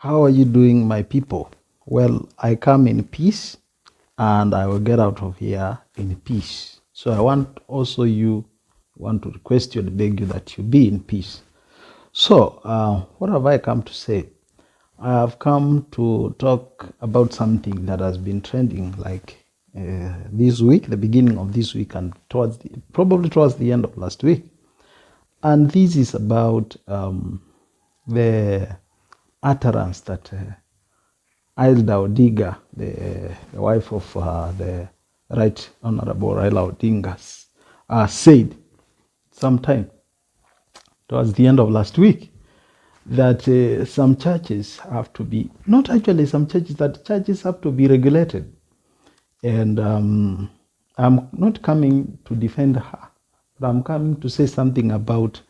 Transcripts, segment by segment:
How are you doing, my people? Well, I come in peace and I will get out of here in peace. So I want also you want to request you and beg you that you be in peace. So, what have I come to say? I have come to talk about something that has been trending like this week, the beginning of this week, and probably towards the end of last week. And this is about the utterance that Odiga, the wife of the Right Honorable Raila Odinga'S, said sometime towards the end of last week that some churches have to be, not actually some churches, that churches have to be regulated. And I'm not coming to defend her, but I'm coming to say something about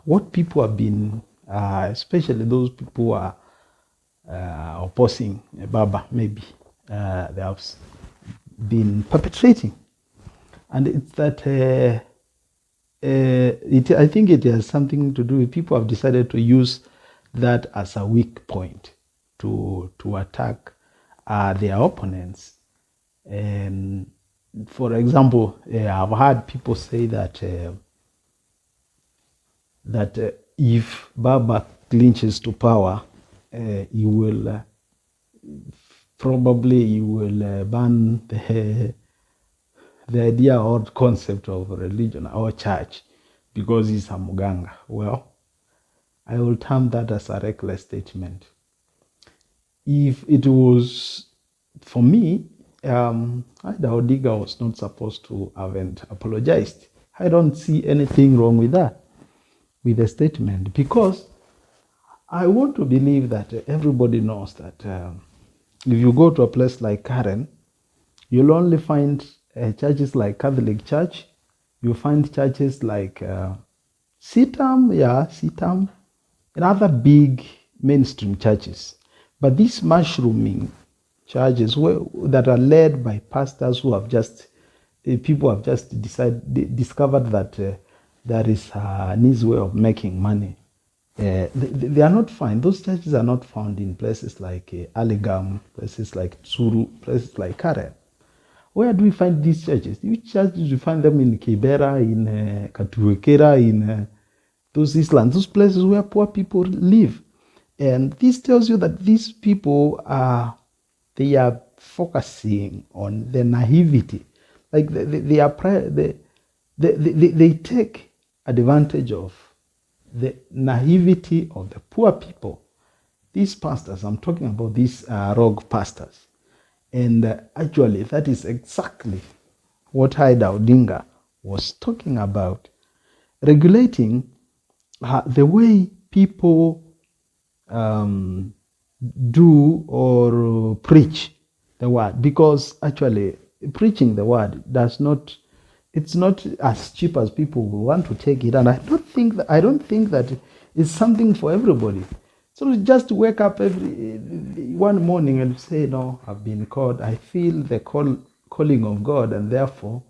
what people have been, especially those people who are opposing Baba, maybe they have been perpetrating. And it's that I think it has something to do with people have decided to use that as a weak point to attack their opponents. And for example, I've heard people say that if Baba clinches to power, he will probably ban the idea or concept of religion or church because he's a muganga. Well, I will term that as a reckless statement. If it was for me, Odiga was not supposed to have apologized. I don't see anything wrong with that, with the statement, because I want to believe that everybody knows that if you go to a place like Karen, you'll only find churches like Catholic Church. You find churches like CITAM, and other big mainstream churches. But these mushrooming churches that are led by pastors who have just, people have just discovered that there is an easy way of making money. They are not found. Those churches are not found in places like Aligam, places like Tsuru, places like Karen. Where do we find these churches? Which churches we find them in Kibera, in Katuwekera, in those islands, those places where poor people live. And this tells you that these people they are focusing on the naivety. Like they take advantage of the naivety of the poor people. These pastors, I'm talking about these rogue pastors. And actually, that is exactly what Odinga was talking about. Regulating the way people do or preach the word. Because actually, preaching the word it's not as cheap as people want to take it. And I don't think that it's something for everybody. So just wake up one morning and say, no, I've been called. I feel the calling of God, and therefore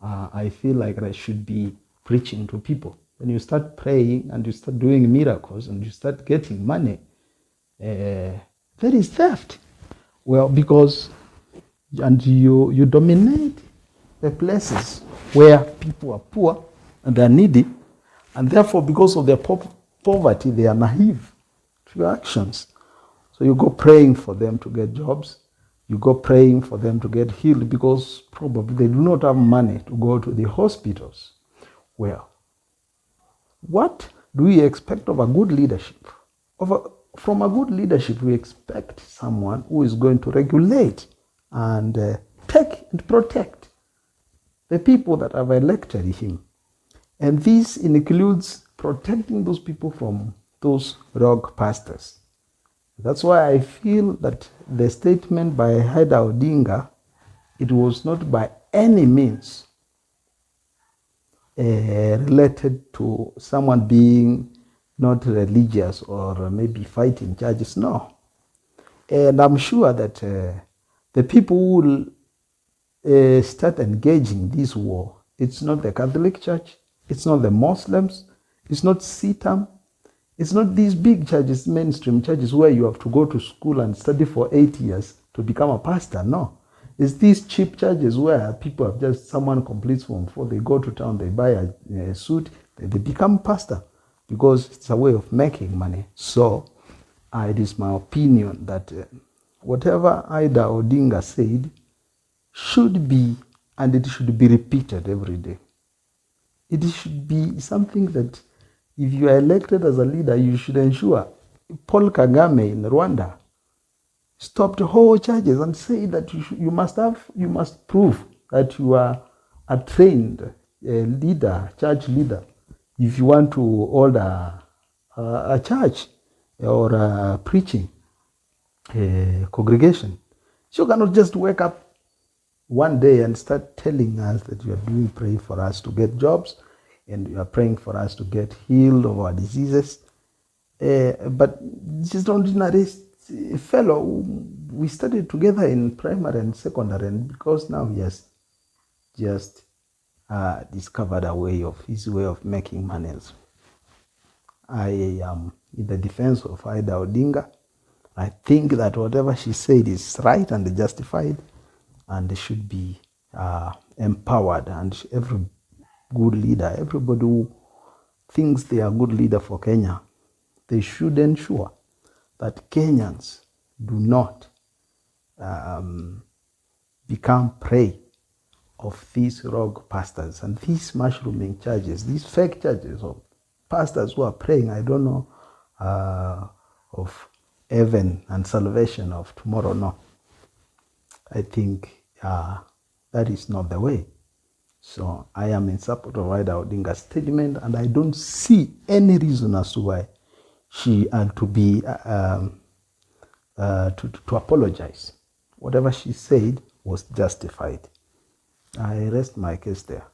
I feel like I should be preaching to people. When you start praying and you start doing miracles and you start getting money, that is theft. Well, because you dominate the places where people are poor and they are needy, and therefore because of their poverty, they are naive to your actions. So you go praying for them to get jobs. You go praying for them to get healed because probably they do not have money to go to the hospitals. Well, what do we expect of a good leadership? From a good leadership, we expect someone who is going to regulate and take and protect the people that have elected him. And this includes protecting those people from those rogue pastors. That's why I feel that the statement by Odinga, it was not by any means related to someone being not religious or maybe fighting churches. No. And I'm sure that the people who will start engaging this war, it's not the Catholic Church, it's not the Muslims, it's not CITAM, It's not these big churches, mainstream churches, where you have to go to school and study for 8 years to become a pastor. No. It's these cheap churches where people have just, someone completes Form 4, they go to town, they buy a suit, they become pastor because it's a way of making money. So it is my opinion that whatever Ida Odinga said should be, and it should be repeated every day. It should be something that if you are elected as a leader, you should ensure. Paul Kagame in Rwanda stopped whole churches and said that you must prove that you are a trained leader, church leader, if you want to hold a church or a preaching congregation. So you cannot just wake up one day and start telling us that you are praying for us to get jobs and you are praying for us to get healed of our diseases. But this is not ordinary fellow. We studied together in primary and secondary, and because now he has just discovered his way of making money. I am in the defense of Ida Odinga. I think that whatever she said is right and justified, and should be empowered. And every good leader, everybody who thinks they are a good leader for Kenya, they should ensure that Kenyans do not become prey of these rogue pastors and these mushrooming churches, these fake churches of pastors who are praying, I don't know, of heaven and salvation of tomorrow. No. I think that is not the way. So I am in support of Ida Odinga's statement, and I don't see any reason as to why she had to be to apologize. Whatever she said was justified. I rest my case there.